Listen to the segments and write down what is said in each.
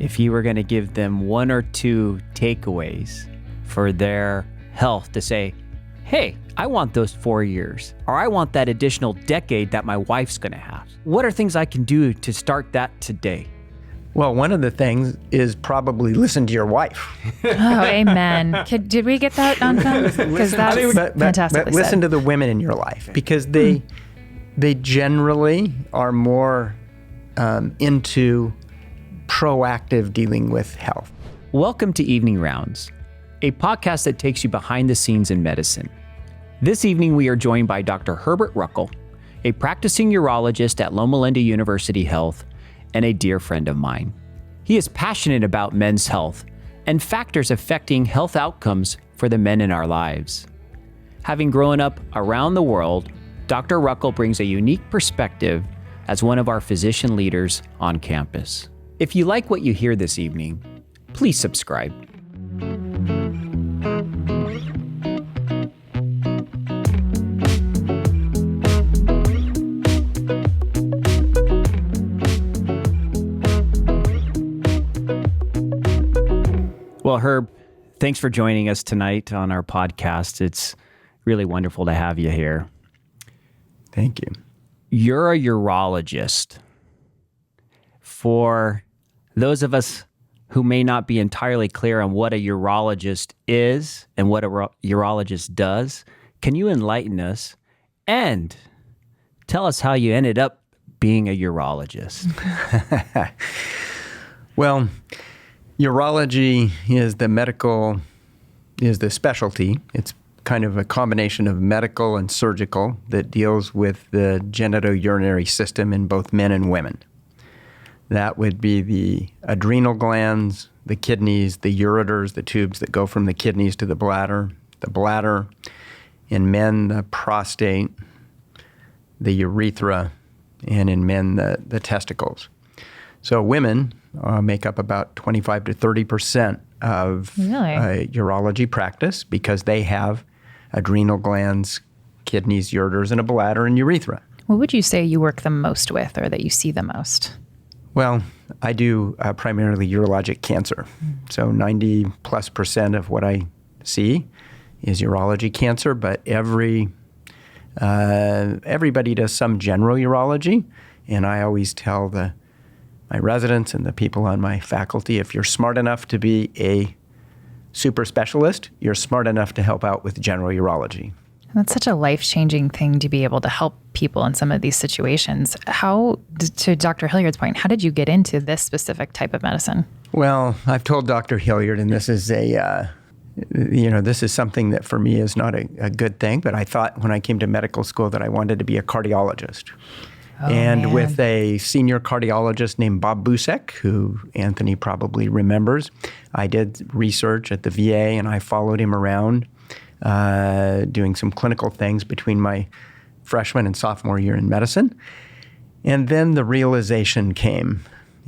if you were going to give them one or two takeaways for their health to say, hey, I want those 4 years, or I want that additional decade that my wife's going to have. What are things I can do to start that today? Well, one of the things is probably listen to your wife. Oh, amen. Did we get that on film? Because that's fantastically but listen said. to the women in your life, because they generally are more into proactive dealing with health. Welcome to Evening Rounds, a podcast that takes you behind the scenes in medicine. This evening, we are joined by Dr. Herbert Ruckle, a practicing urologist at Loma Linda University Health and a dear friend of mine. He is passionate about men's health and factors affecting health outcomes for the men in our lives. Having grown up around the world, Dr. Ruckle brings a unique perspective as one of our physician leaders on campus. If you like what you hear this evening, please subscribe. Well, Herb, thanks for joining us tonight on our podcast. It's really wonderful to have you here. Thank you. You're a urologist. For those of us who may not be entirely clear on what a urologist is and what a urologist does, can you enlighten us and tell us how you ended up being a urologist? Well, urology is the specialty. It's kind of a combination of medical and surgical that deals with the genitourinary system in both men and women. That would be the adrenal glands, the kidneys, the ureters, the tubes that go from the kidneys to the bladder, in men, the prostate, the urethra, and in men, the testicles. So women make up about 25 to 30% of urology practice because they have adrenal glands, kidneys, ureters, and a bladder and urethra. What would you say you work the most with or that you see the most? Well, I do primarily urologic cancer. So 90+% of what I see is urology cancer, but everybody does some general urology. And I always tell my residents and the people on my faculty, if you're smart enough to be a super specialist, you're smart enough to help out with general urology. That's such a life-changing thing to be able to help people in some of these situations. How, to Dr. Hilliard's point, how did you get into this specific type of medicine? Well, I've told Dr. Hilliard, and this is this is something that for me is not a good thing, but I thought when I came to medical school that I wanted to be a cardiologist. With a senior cardiologist named Bob Busek, who Anthony probably remembers, I did research at the VA and I followed him around doing some clinical things between my freshman and sophomore year in medicine. And then the realization came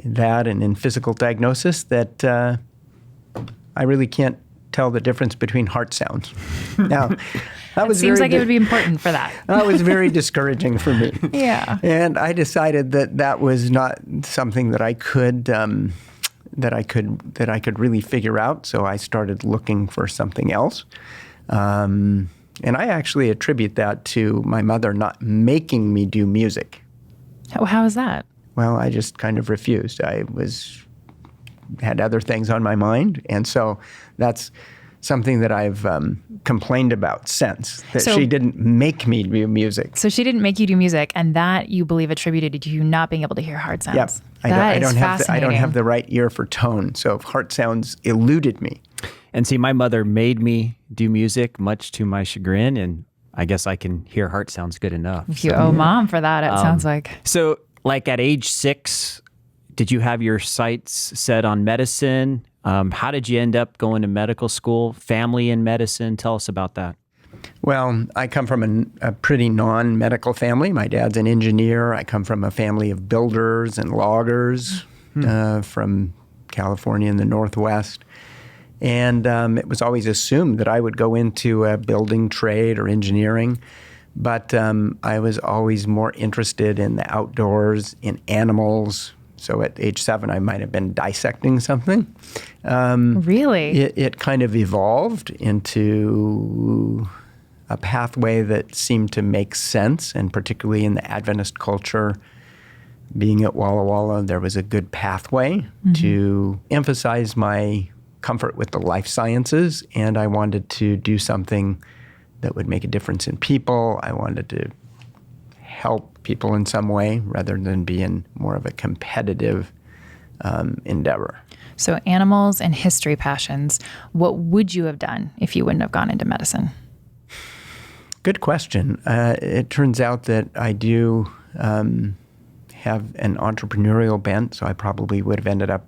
that and in physical diagnosis that I really can't tell the difference between heart sounds. Now, that was seems like it would be important for that. That was very discouraging for me. Yeah. And I decided that was not something that I could really figure out. So I started looking for something else. And I actually attribute that to my mother not making me do music. How is that? Well, I just kind of refused. I had other things on my mind. And so that's something that I've complained about since, that she didn't make me do music. So she didn't make you do music, and that you believe attributed to you not being able to hear hard sounds. Yep. I don't have the right ear for tone, so heart sounds eluded me. And see, my mother made me do music, much to my chagrin, and I guess I can hear heart sounds good enough. If you owe mom for that, it sounds like. So, like at age 6, did you have your sights set on medicine? How did you end up going to medical school? Family in medicine? Tell us about that. Well, I come from a pretty non-medical family. My dad's an engineer. I come from a family of builders and loggers from California in the Northwest. And it was always assumed that I would go into a building trade or engineering. But I was always more interested in the outdoors, in animals. So at age 7, I might have been dissecting something. Really? It kind of evolved into a pathway that seemed to make sense, and particularly in the Adventist culture, being at Walla Walla, there was a good pathway to emphasize my comfort with the life sciences, and I wanted to do something that would make a difference in people. I wanted to help people in some way rather than be in more of a competitive endeavor. So animals and history passions, what would you have done if you wouldn't have gone into medicine? Good question. It turns out that I do have an entrepreneurial bent, so I probably would have ended up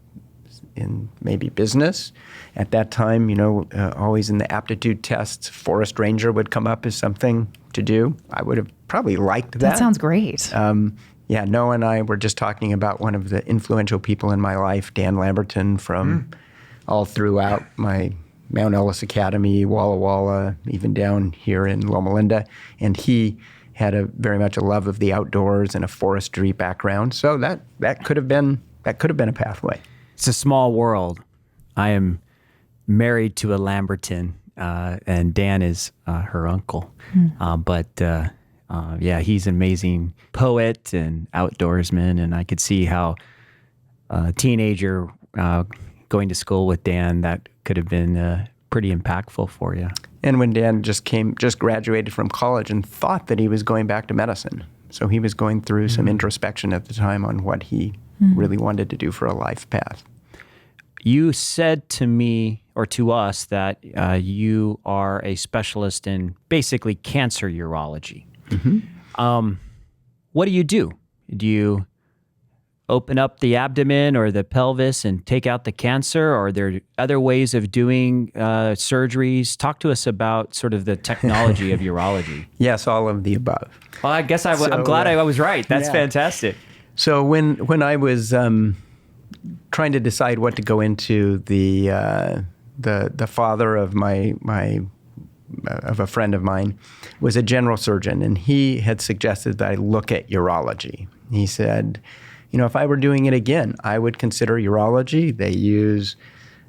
in maybe business. At that time, always in the aptitude tests, forest ranger would come up as something to do. I would have probably liked that. That sounds great. Noah and I were just talking about one of the influential people in my life, Dan Lamberton, from all throughout my Mount Ellis Academy, Walla Walla, even down here in Loma Linda. And he had very much a love of the outdoors and a forestry background. So that could have been a pathway. It's a small world. I am married to a Lamberton, and Dan is her uncle. He's an amazing poet and outdoorsman, and I could see how a teenager going to school with Dan, that could have been pretty impactful for you. And when Dan just graduated from college and thought that he was going back to medicine. So he was going through some introspection at the time on what he really wanted to do for a life path. You said to me, or to us, that you are a specialist in basically cancer urology. What do you do? Do you open up the abdomen or the pelvis and take out the cancer? Or are there other ways of doing surgeries? Talk to us about sort of the technology of urology. Yes, all of the above. Well, I guess I'm glad I was right. That's fantastic. So when I was trying to decide what to go into, the father of of a friend of mine was a general surgeon, and he had suggested that I look at urology. He said, if I were doing it again, I would consider urology. They use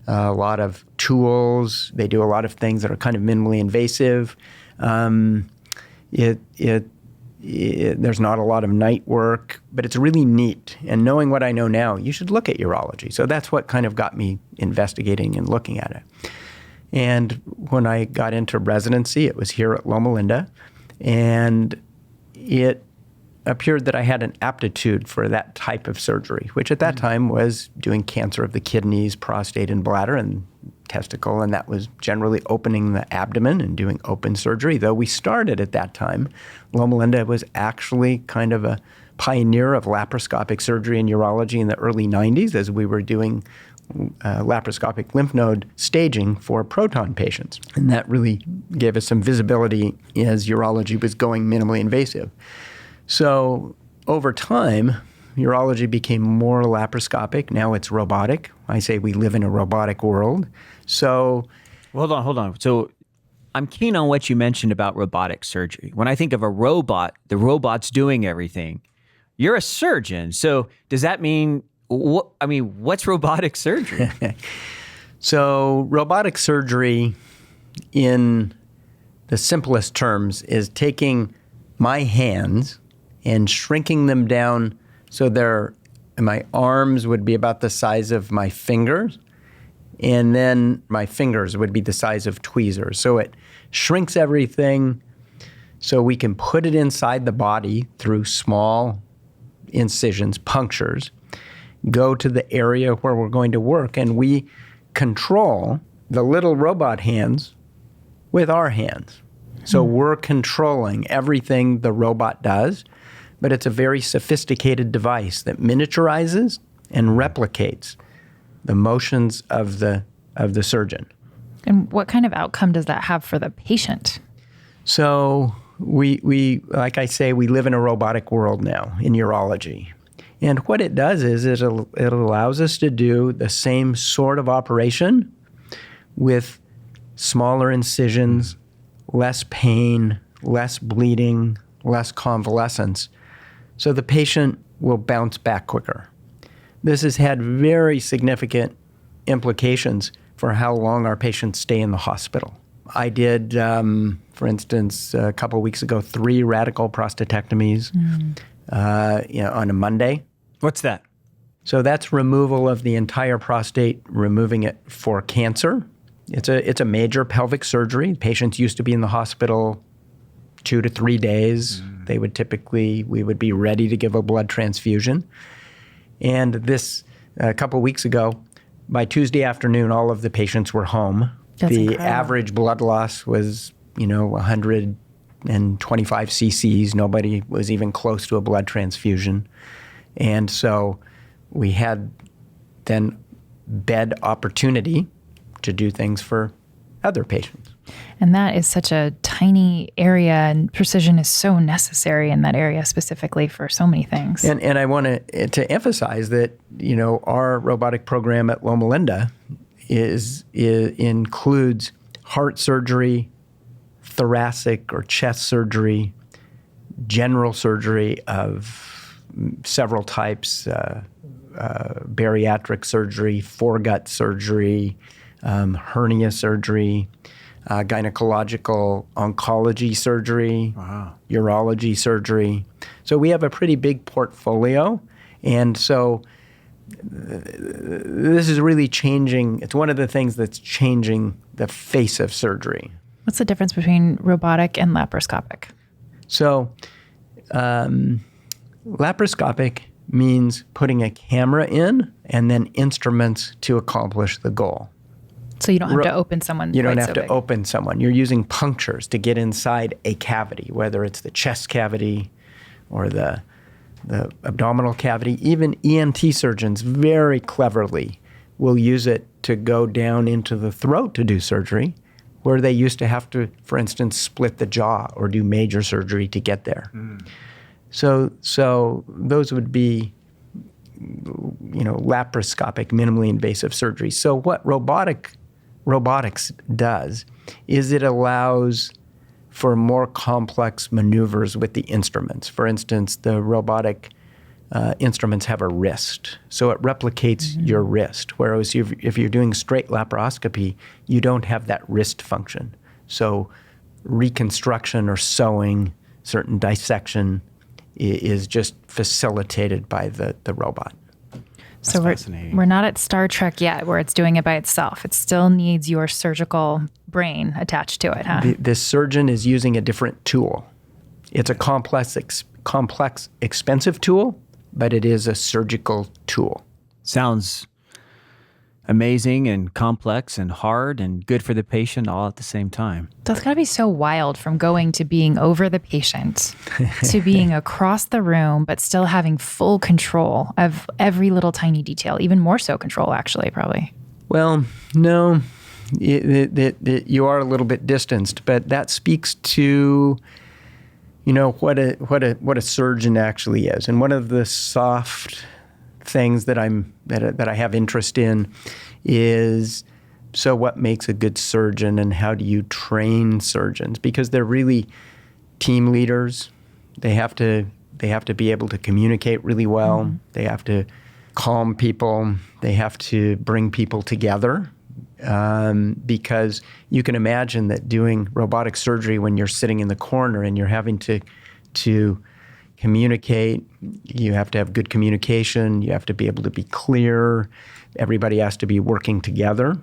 a lot of tools. They do a lot of things that are kind of minimally invasive. There's not a lot of night work, but it's really neat. And knowing what I know now, you should look at urology. So that's what kind of got me investigating and looking at it. And when I got into residency, it was here at Loma Linda, and it appeared that I had an aptitude for that type of surgery, which at that time was doing cancer of the kidneys, prostate, and bladder, and testicle, and that was generally opening the abdomen and doing open surgery. Though we started at that time, Loma Linda was actually kind of a pioneer of laparoscopic surgery in urology in the early 90s, as we were doing laparoscopic lymph node staging for proton patients. And that really gave us some visibility as urology was going minimally invasive. So over time, urology became more laparoscopic. Now it's robotic. I say we live in a robotic world. So hold on. So I'm keen on what you mentioned about robotic surgery. When I think of a robot, the robot's doing everything. You're a surgeon. So does that mean, what's robotic surgery? So robotic surgery, in the simplest terms, is taking my hands and shrinking them down so my arms would be about the size of my fingers, and then my fingers would be the size of tweezers. So it shrinks everything so we can put it inside the body through small incisions, punctures, go to the area where we're going to work, and we control the little robot hands with our hands. So we're controlling everything the robot does, but it's a very sophisticated device that miniaturizes and replicates the motions of the surgeon. And what kind of outcome does that have for the patient? So we like I say, we live in a robotic world now in urology. And what it does is it allows us to do the same sort of operation with smaller incisions, less pain, less bleeding, less convalescence. So the patient will bounce back quicker. this has had very significant implications for how long our patients stay in the hospital. I did, for instance, a couple of weeks ago, 3 radical prostatectomies on a Monday. What's that? So that's removal of the entire prostate, removing it for cancer. It's a major pelvic surgery. Patients used to be in the hospital 2 to 3 days. We would be ready to give a blood transfusion. And this, a couple of weeks ago, by Tuesday afternoon, all of the patients were home. That's the incredible. average blood loss was, 125 cc's. Nobody was even close to a blood transfusion. And so we had then bed opportunity to do things for other patients. And that is such a tiny area, and precision is so necessary in that area specifically for so many things. And I want to emphasize that, our robotic program at Loma Linda includes heart surgery, thoracic or chest surgery, general surgery of several types, bariatric surgery, foregut surgery, hernia surgery, gynecological oncology surgery, urology surgery. So we have a pretty big portfolio. And so this is really changing. It's one of the things that's changing the face of surgery. What's the difference between robotic and laparoscopic? So laparoscopic means putting a camera in and then instruments to accomplish the goal. So you don't have to open someone. You don't quite have so to big. open someone. You're using punctures to get inside a cavity, whether it's the chest cavity or the abdominal cavity. Even ENT surgeons very cleverly will use it to go down into the throat to do surgery, where they used to have to, for instance, split the jaw or do major surgery to get there. So those would be, laparoscopic, minimally invasive surgery. So what robotics does is it allows for more complex maneuvers with the instruments. For instance, the robotic instruments have a wrist, so it replicates your wrist, whereas if you're doing straight laparoscopy, you don't have that wrist function. So reconstruction or sewing, certain dissection is just facilitated by the robot. So we're not at Star Trek yet, where it's doing it by itself. It still needs your surgical brain attached to it, huh? The surgeon is using a different tool. It's a complex, expensive tool, but it is a surgical tool. Sounds amazing and complex and hard and good for the patient all at the same time. That's got to be so wild, from going to being over the patient to being across the room, but still having full control of every little tiny detail, even more so control, actually, probably. Well, no, you are a little bit distanced, but that speaks to, what a surgeon actually is. And one of the soft things that I have interest in is, so what makes a good surgeon and how do you train surgeons? Because they're really team leaders. They have to be able to communicate really well. They have to calm people. They have to bring people together. Because you can imagine that doing robotic surgery when you're sitting in the corner and you're having to communicate, you have to have good communication, you have to be able to be clear, everybody has to be working together.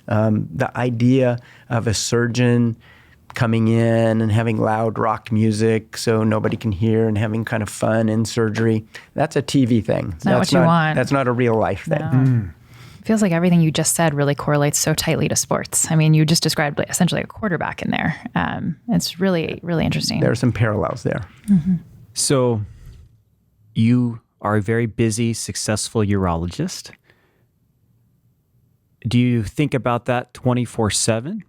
The idea of a surgeon coming in and having loud rock music so nobody can hear and having kind of fun in surgery, that's a TV thing. It's not what you want. That's not a real life thing. No. It feels like everything you just said really correlates so tightly to sports. I mean, you just described essentially a quarterback in there. It's really, really interesting. There are some parallels there. So you are a very busy, successful urologist. Do you think about that 24/7?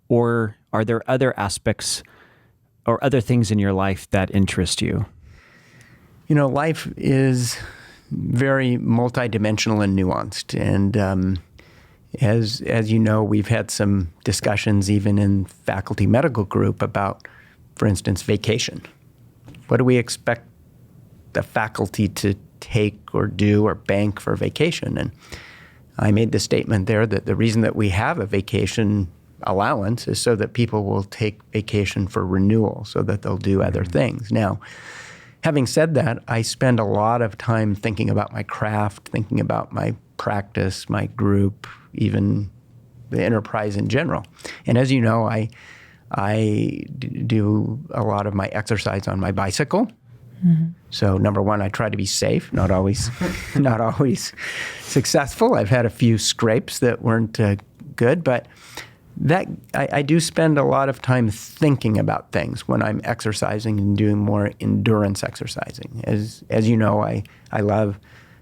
Or are there other aspects or other things in your life that interest you? Life is very multidimensional and nuanced. And as you know, we've had some discussions even in faculty medical group about, for instance, vacation. What do we expect the faculty to take or do or bank for vacation. And I made the statement there that the reason that we have a vacation allowance is so that people will take vacation for renewal, so that they'll do other things. Now, having said that, I spend a lot of time thinking about my craft, thinking about my practice, my group, even the enterprise in general. And as you know, I do a lot of my exercise on my bicycle. So number one, I try to be safe, not always successful. I've had a few scrapes that weren't good, but I do spend a lot of time thinking about things when I'm exercising and doing more endurance exercising. As you know, I love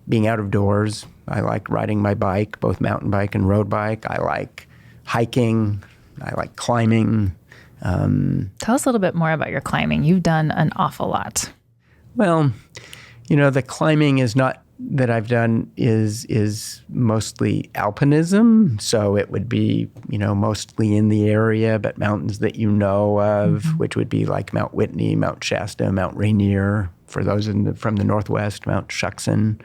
being out of doors. I like riding my bike, both mountain bike and road bike. I like hiking. I like climbing. Tell us a little bit more about your climbing. You've done an awful lot. Well, the climbing is not that I've done is mostly alpinism. So it would be, mostly in the area, but mountains that you know of, which would be like Mount Whitney, Mount Shasta, Mount Rainier. For those from the Northwest, Mount Shuckson.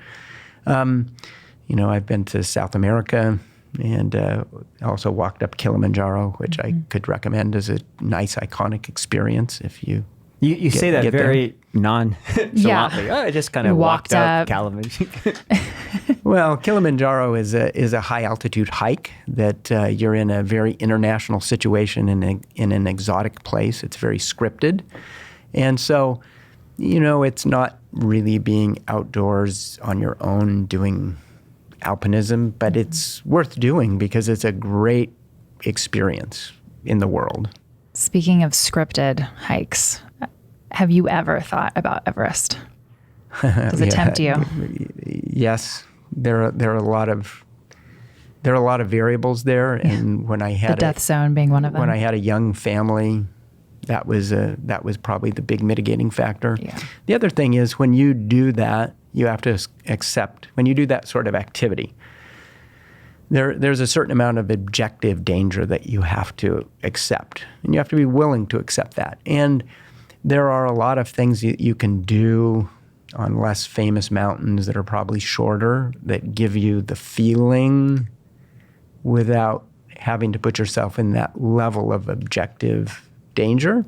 I've been to South America and also walked up Kilimanjaro, which I could recommend as a nice, iconic experience if you You say that very nonchalantly. Yeah. Oh, I just kind of walked up Kilimanjaro. Well, Kilimanjaro is a high altitude hike that you're in a very international situation in an exotic place. It's very scripted. And so, it's not really being outdoors on your own doing alpinism, but it's worth doing because it's a great experience in the world. Speaking of scripted hikes, have you ever thought about Everest? Does it tempt you? Yes, there are a lot of variables there, and when I had the death zone being one of them. When I had a young family, that was probably the big mitigating factor. Yeah. The other thing is when you do that, you have to accept when you do that sort of activity. There's a certain amount of objective danger that you have to accept, and you have to be willing to accept that. And there are a lot of things you can do on less famous mountains that are probably shorter that give you the feeling without having to put yourself in that level of objective danger.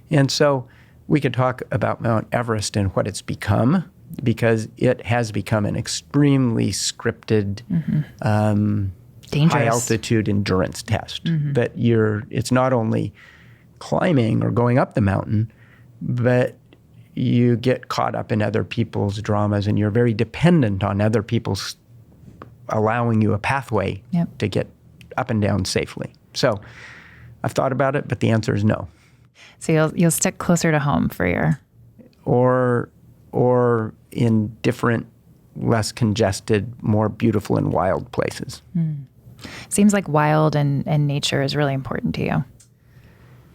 And so we could talk about Mount Everest and what it's become, because it has become an extremely scripted, high altitude endurance test. But it's not only climbing or going up the mountain, but you get caught up in other people's dramas, and you're very dependent on other people's allowing you a pathway to get up and down safely. So I've thought about it, but the answer is no. So you'll stick closer to home for your... Or in different, less congested, more beautiful and wild places. Seems like wild and nature is really important to you.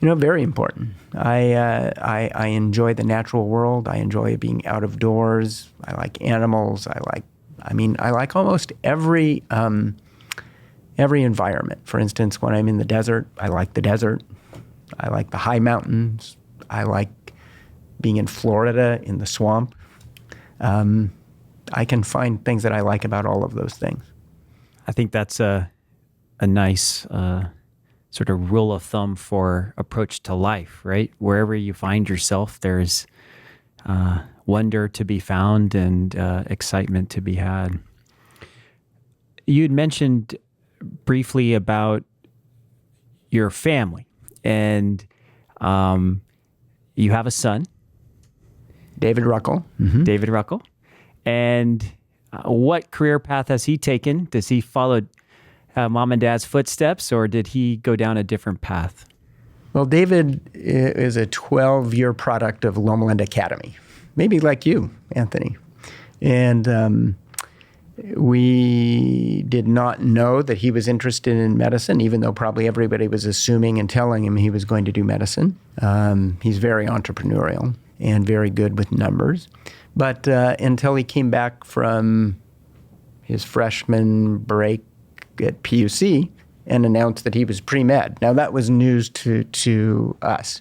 Very important. I enjoy the natural world. I enjoy being out of doors. I like animals. I like almost every environment. For instance, when I'm in the desert, I like the desert. I like the high mountains. I like being in Florida in the swamp. I can find things that I like about all of those things. I think that's a nice sort of rule of thumb for approach to life, right? Wherever you find yourself, there's wonder to be found and excitement to be had. You had mentioned briefly about your family, and you have a son, David Ruckle. David Ruckle. And what career path has he taken? Does he follow mom and dad's footsteps, or did he go down a different path? Well, David is a 12-year product of Loma Linda Academy, maybe like you, Anthony. And we did not know that he was interested in medicine, even though probably everybody was assuming and telling him he was going to do medicine. He's very entrepreneurial and very good with numbers. But until he came back from his freshman break at PUC and announced that he was pre-med. Now, that was news to us.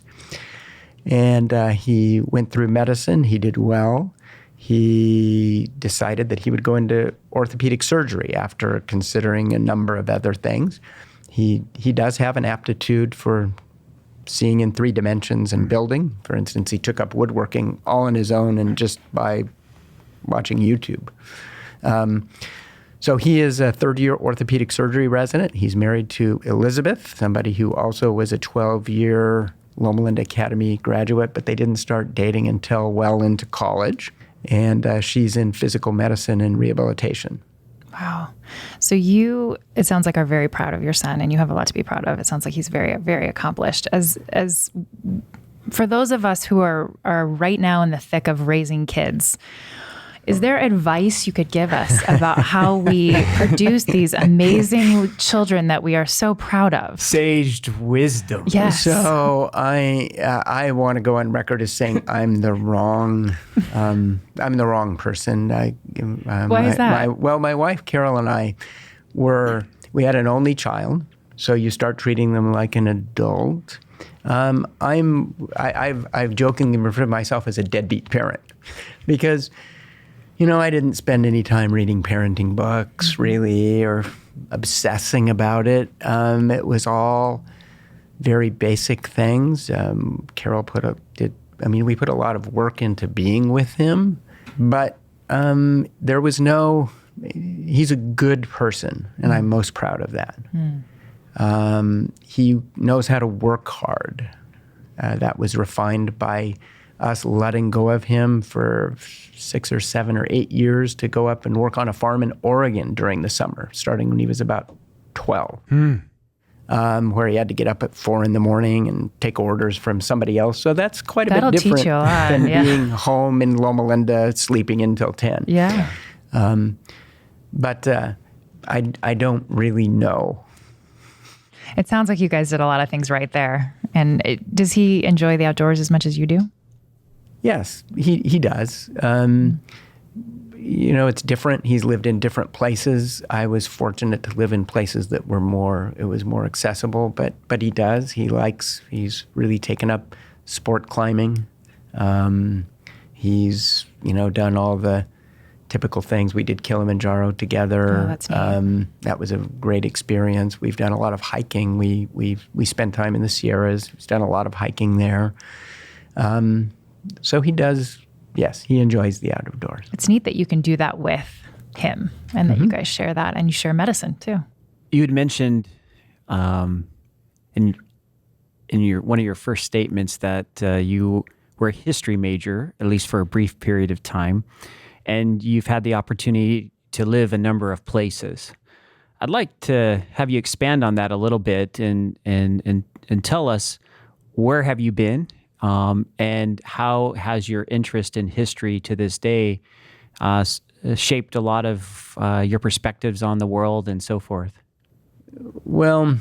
And he went through medicine. He did well. he decided that he would go into orthopedic surgery after considering a number of other things. He does have an aptitude for seeing in 3 dimensions and building. For instance, he took up woodworking all on his own and just by watching YouTube. So he is a 3rd-year orthopedic surgery resident. He's married to Elizabeth, somebody who also was a 12-year Loma Linda Academy graduate, but they didn't start dating until well into college. And she's in physical medicine and rehabilitation. Wow. So you, it sounds like, are very proud of your son, and you have a lot to be proud of. It sounds like he's very, very accomplished. As for those of us who are right now in the thick of raising kids, is there advice you could give us about how we produce these amazing children that we are so proud of? Saged wisdom. Yes. So I want to go on record as saying I'm the wrong person. Why is that? My wife Carol and I we had an only child, so you start treating them like an adult. I've jokingly referred to myself as a deadbeat parent because, I didn't spend any time reading parenting books really or obsessing about it. It was all very basic things. Carol we put a lot of work into being with him, but there was he's a good person, and I'm most proud of that. He knows how to work hard. That was refined by us letting go of him for 6 or 7 or 8 years to go up and work on a farm in Oregon during the summer, starting when he was about 12, where he had to get up at 4 in the morning and take orders from somebody else. So that's quite a bit different teach you a lot, than being home in Loma Linda sleeping until 10. Yeah. But I don't really know. It sounds like you guys did a lot of things right there. And does he enjoy the outdoors as much as you do? Yes, he does. It's different. He's lived in different places. I was fortunate to live in places that were more accessible, but he does. He's really taken up sport climbing. He's, done all the typical things. We did Kilimanjaro together. Oh, that's neat. That was a great experience. We've done a lot of hiking. We spent time in the Sierras. He's done a lot of hiking there. So he does, yes, he enjoys the outdoors. It's neat that you can do that with him and that you guys share that, and you share medicine too. You had mentioned in one of your first statements that you were a history major, at least for a brief period of time, and you've had the opportunity to live a number of places. I'd like to have you expand on that a little bit and tell us, where have you been? And how has your interest in history to this day shaped a lot of your perspectives on the world and so forth? Well,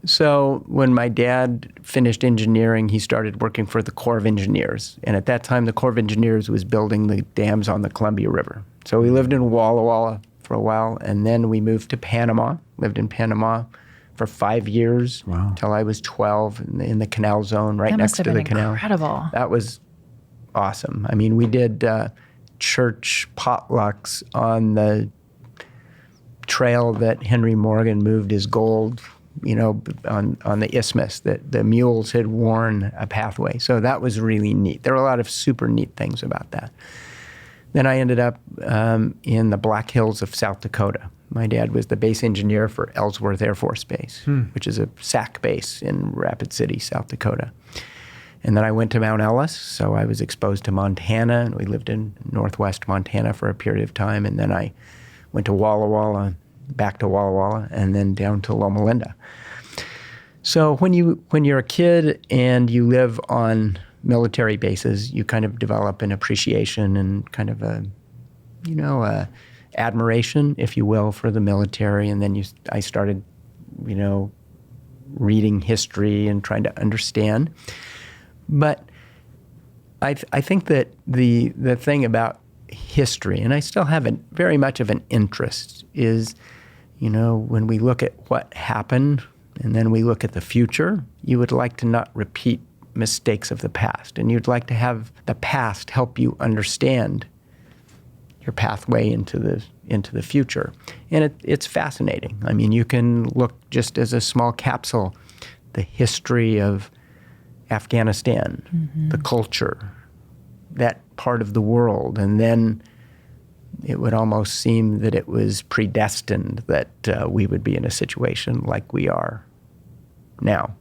so when my dad finished engineering, he started working for the Corps of Engineers. And at that time, the Corps of Engineers was building the dams on the Columbia River. So we lived in Walla Walla for a while, and then we moved to Panama, lived in Panama for 5 years until I was 12 in the canal zone right next to the canal. Incredible. That was awesome. I mean, we did church potlucks on the trail that Henry Morgan moved his gold, on the isthmus, that the mules had worn a pathway. So that was really neat. There were a lot of super neat things about that. Then I ended up in the Black Hills of South Dakota. My dad was the base engineer for Ellsworth Air Force Base, which is a SAC base in Rapid City, South Dakota. And then I went to Mount Ellis, so I was exposed to Montana, and we lived in northwest Montana for a period of time. And then I went to Walla Walla, back to Walla Walla, and then down to Loma Linda. So when you're a kid and you live on military bases, you kind of develop an appreciation and kind of a admiration, if you will, for the military. And then I started, reading history and trying to understand. But I think that the thing about history, and I still have very much of an interest, is, when we look at what happened and then we look at the future, you would like to not repeat mistakes of the past. And you'd like to have the past help you understand your pathway into the future. And it's fascinating. I mean, you can look just as a small capsule, the history of Afghanistan, the culture, that part of the world, and then it would almost seem that it was predestined that we would be in a situation like we are now.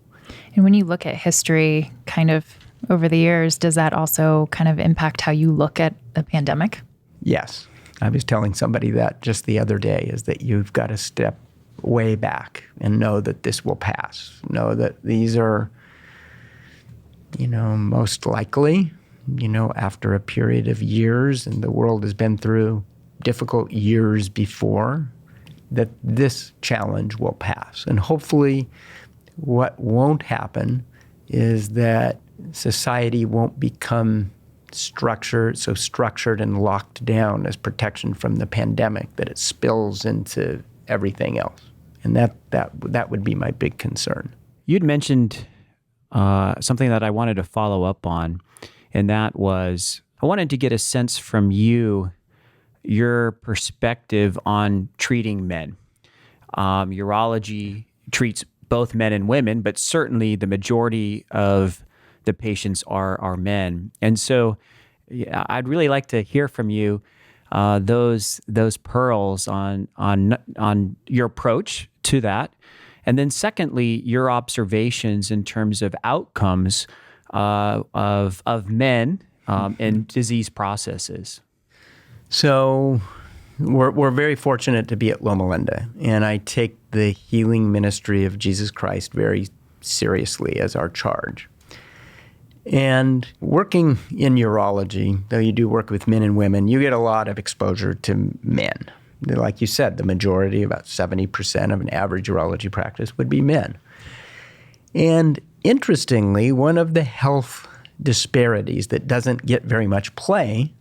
And when you look at history kind of over the years, does that also kind of impact how you look at the pandemic? Yes. I was telling somebody that just the other day, is that you've got to step way back and know that this will pass. Know that these are, most likely, after a period of years, and the world has been through difficult years before, that this challenge will pass. And hopefully what won't happen is that society won't become so structured and locked down as protection from the pandemic that it spills into everything else. And that would be my big concern. You'd mentioned something that I wanted to follow up on, and that was I wanted to get a sense from you, your perspective on treating men. Urology treats both men and women, but certainly the majority of the patients are men. And so I'd really like to hear from you those pearls on your approach to that. And then secondly, your observations in terms of outcomes of men and disease processes. So we're very fortunate to be at Loma Linda, and I take the healing ministry of Jesus Christ very seriously as our charge. And working in urology, though you do work with men and women, you get a lot of exposure to men. Like you said, the majority, about 70% of an average urology practice would be men. And interestingly, one of the health disparities that doesn't get very much play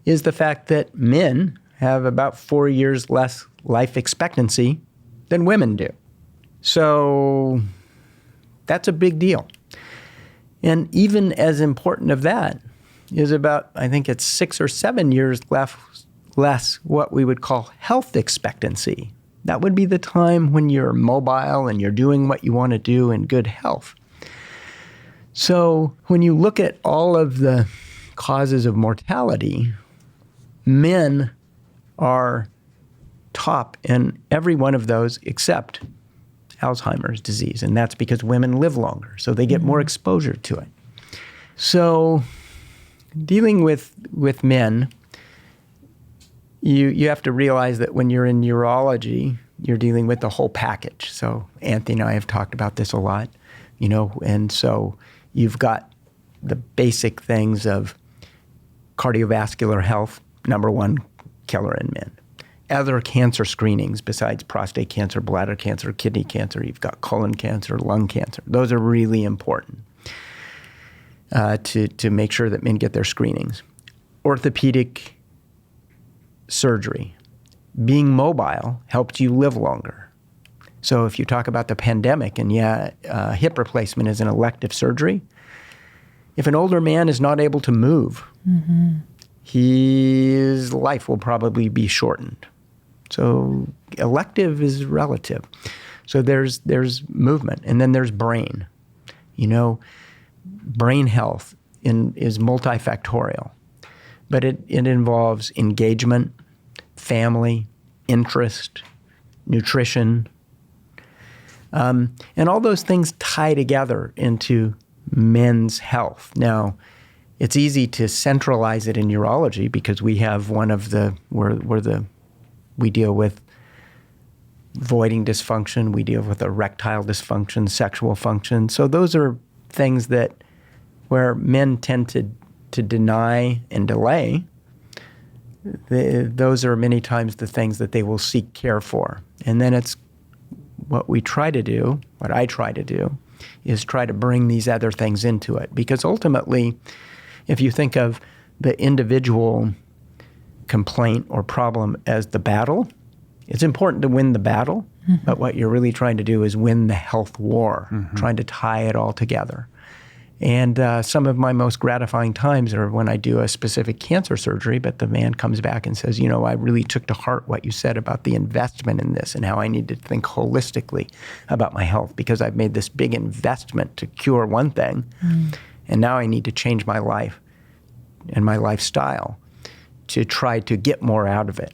is the fact that men have about 4 years less life expectancy than women do. So that's a big deal. And even as important of that is about, I think it's 6 or 7 years less what we would call health expectancy. That would be the time when you're mobile and you're doing what you want to do in good health. So when you look at all of the causes of mortality, men are top in every one of those except Alzheimer's disease. And that's because women live longer, so they get more exposure to it. So dealing with men, you have to realize that when you're in urology, you're dealing with the whole package. So Anthony and I have talked about this a lot, and so you've got the basic things of cardiovascular health, number one killer in men. Other cancer screenings besides prostate cancer, bladder cancer, kidney cancer, you've got colon cancer, lung cancer. Those are really important to make sure that men get their screenings. Orthopedic surgery. Being mobile helps you live longer. So if you talk about the pandemic, and hip replacement is an elective surgery, if an older man is not able to move, his life will probably be shortened. So elective is relative. So there's movement, and then there's brain. Brain health is multifactorial, but it involves engagement, family, interest, nutrition, and all those things tie together into men's health. Now, it's easy to centralize it in urology because we have one of we deal with voiding dysfunction, we deal with erectile dysfunction, sexual function. So those are things that where men tend to deny and delay. Those are many times the things that they will seek care for. And then it's what I try to do, is try to bring these other things into it. Because ultimately, if you think of the individual complaint or problem as the battle, it's important to win the battle, but what you're really trying to do is win the health war, trying to tie it all together. And some of my most gratifying times are when I do a specific cancer surgery, but the man comes back and says, I really took to heart what you said about the investment in this and how I need to think holistically about my health because I've made this big investment to cure one thing, and now I need to change my life and my lifestyle to try to get more out of it.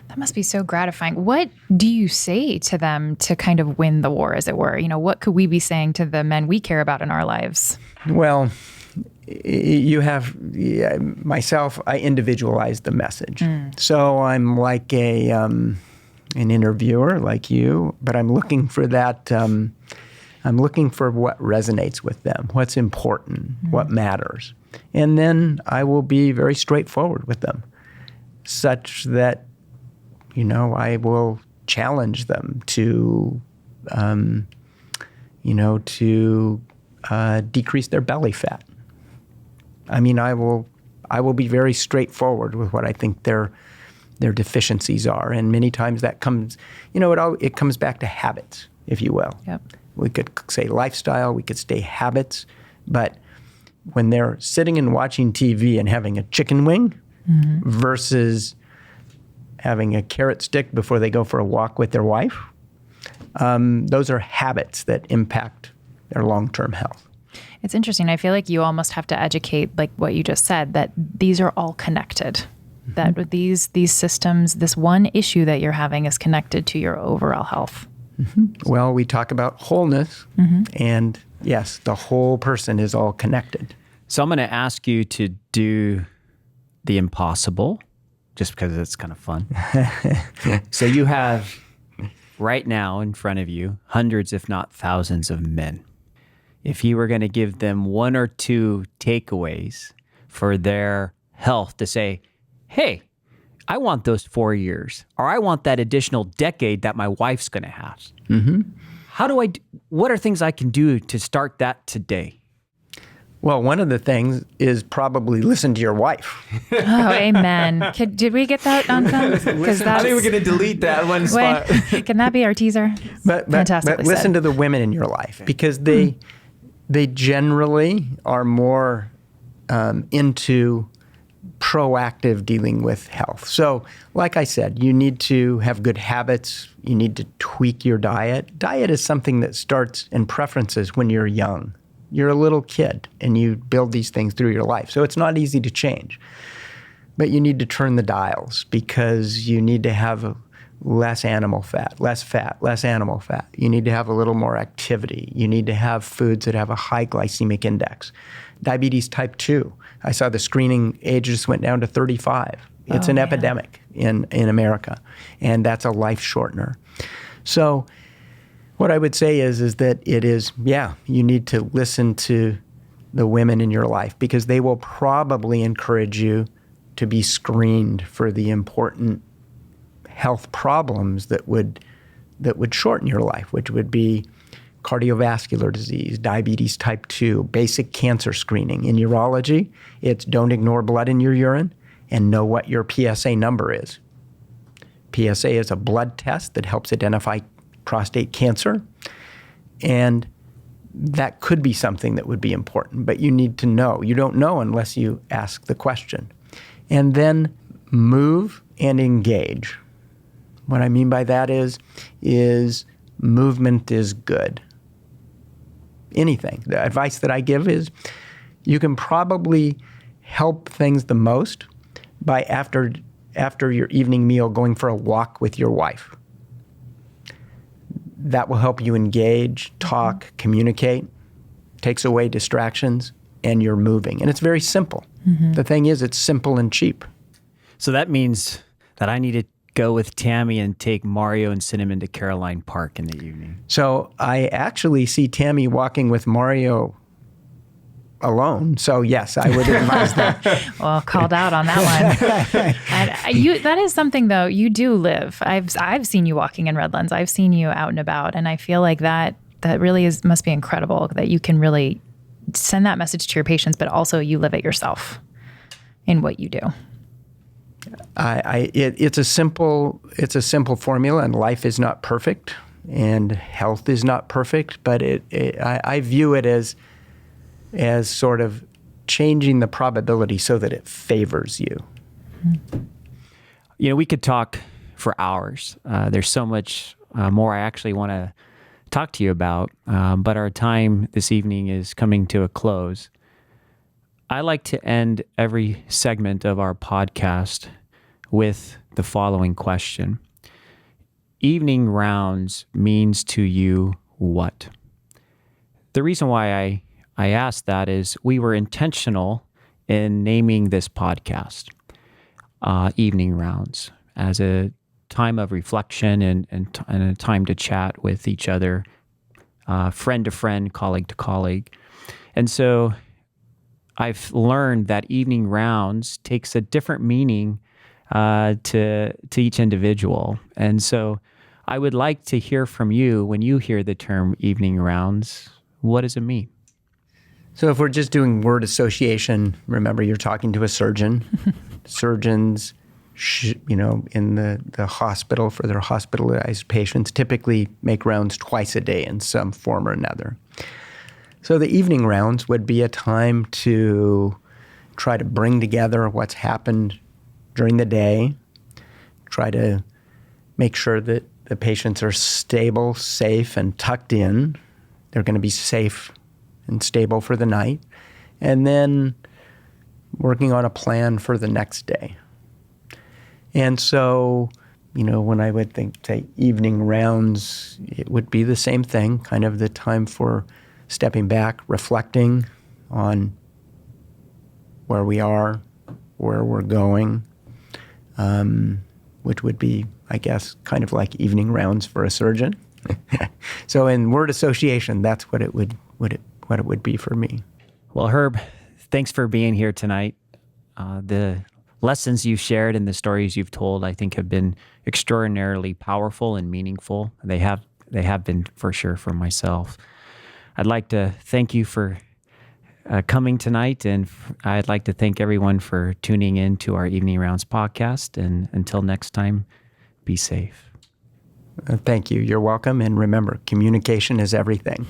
That must be so gratifying. What do you say to them to kind of win the war, as it were? What could we be saying to the men we care about in our lives? Well, you have, myself, I individualize the message. So I'm like an interviewer like you, but I'm looking for that, I'm looking for what resonates with them, what's important, what matters. And then I will be very straightforward with them, such that I will challenge them to, decrease their belly fat. I mean, I will be very straightforward with what I think their deficiencies are, and many times that comes, it comes back to habits, if you will. Yep. We could say lifestyle, we could say habits, but when they're sitting and watching TV and having a chicken wing versus having a carrot stick before they go for a walk with their wife, those are habits that impact their long-term health. It's interesting. I feel like you almost have to educate, like what you just said, that these are all connected. That with these systems, this one issue that you're having is connected to your overall health. Well, we talk about wholeness, and yes, the whole person is all connected. So I'm going to ask you to do the impossible, just because it's kind of fun. So you have right now in front of you hundreds, if not thousands of men. If you were going to give them one or two takeaways for their health to say, hey, I want those 4 years, or I want that additional decade that my wife's going to have. What are things I can do to start that today? Well, one of the things is probably listen to your wife. Oh, amen. Did we get that on film? I think we're going to delete that one spot. Can that be our teaser? But listen to the women in your life, because they generally are more into proactive dealing with health. So, like I said, you need to have good habits. You need to tweak your diet. Diet is something that starts in preferences when you're young. You're a little kid and you build these things through your life. So it's not easy to change. But you need to turn the dials, because you need to have less animal fat, less animal fat. You need to have a little more activity. You need to have foods that have a high glycemic index. Diabetes type 2. I saw the screening age just went down to 35. It's an epidemic in America, and that's a life shortener. So what I would say is that it is, you need to listen to the women in your life, because they will probably encourage you to be screened for the important health problems that would shorten your life, which would be cardiovascular disease, diabetes type 2, basic cancer screening. In urology, it's don't ignore blood in your urine and know what your PSA number is. PSA is a blood test that helps identify prostate cancer, and that could be something that would be important, but you need to know. You don't know unless you ask the question. And then move and engage. What I mean by that is movement is good. Anything. The advice that I give is you can probably help things the most by after your evening meal going for a walk with your wife. That will help you engage, talk, communicate, takes away distractions, and you're moving. And it's very simple. The thing is, it's simple and cheap. So that means that I need to go with Tammy and take Mario and Cinnamon to Caroline Park in the evening. So I actually see Tammy walking with Mario alone. So yes, I would advise that. Well, called out on that one. And that is something, though, you do live. I've seen you walking in Redlands. I've seen you out and about. And I feel like that really must be incredible that you can really send that message to your patients, but also you live it yourself in what you do. It's a simple formula, and life is not perfect, and health is not perfect. But I view it as as sort of changing the probability so that it favors you. We could talk for hours. There's so much more I actually want to talk to you about, but our time this evening is coming to a close. I like to end every segment of our podcast with the following question. Evening rounds means to you what? The reason why I asked that is we were intentional in naming this podcast, Evening Rounds, as a time of reflection and a time to chat with each other, friend to friend, colleague to colleague. And so I've learned that evening rounds takes a different meaning to each individual. And so I would like to hear from you when you hear the term evening rounds. What does it mean? So if we're just doing word association, remember you're talking to a surgeon. Surgeons, in the hospital for their hospitalized patients, typically make rounds twice a day in some form or another. So the evening rounds would be a time to try to bring together what's happened during the day, try to make sure that the patients are stable, safe, and tucked in. They're going to be safe and stable for the night. And then working on a plan for the next day. And so, when I would say evening rounds, it would be the same thing, kind of the time for stepping back, reflecting on where we are, where we're going, which would be, I guess, kind of like evening rounds for a surgeon. So in word association, that's what it would be for me. Well, Herb, thanks for being here tonight. The lessons you've shared and the stories you've told, I think, have been extraordinarily powerful and meaningful. They have been for sure for myself. I'd like to thank you for coming tonight, and I'd like to thank everyone for tuning in to our Evening Rounds podcast. And until next time, be safe. Thank you. You're welcome. And remember, communication is everything.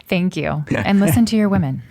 Thank you. And listen to your women.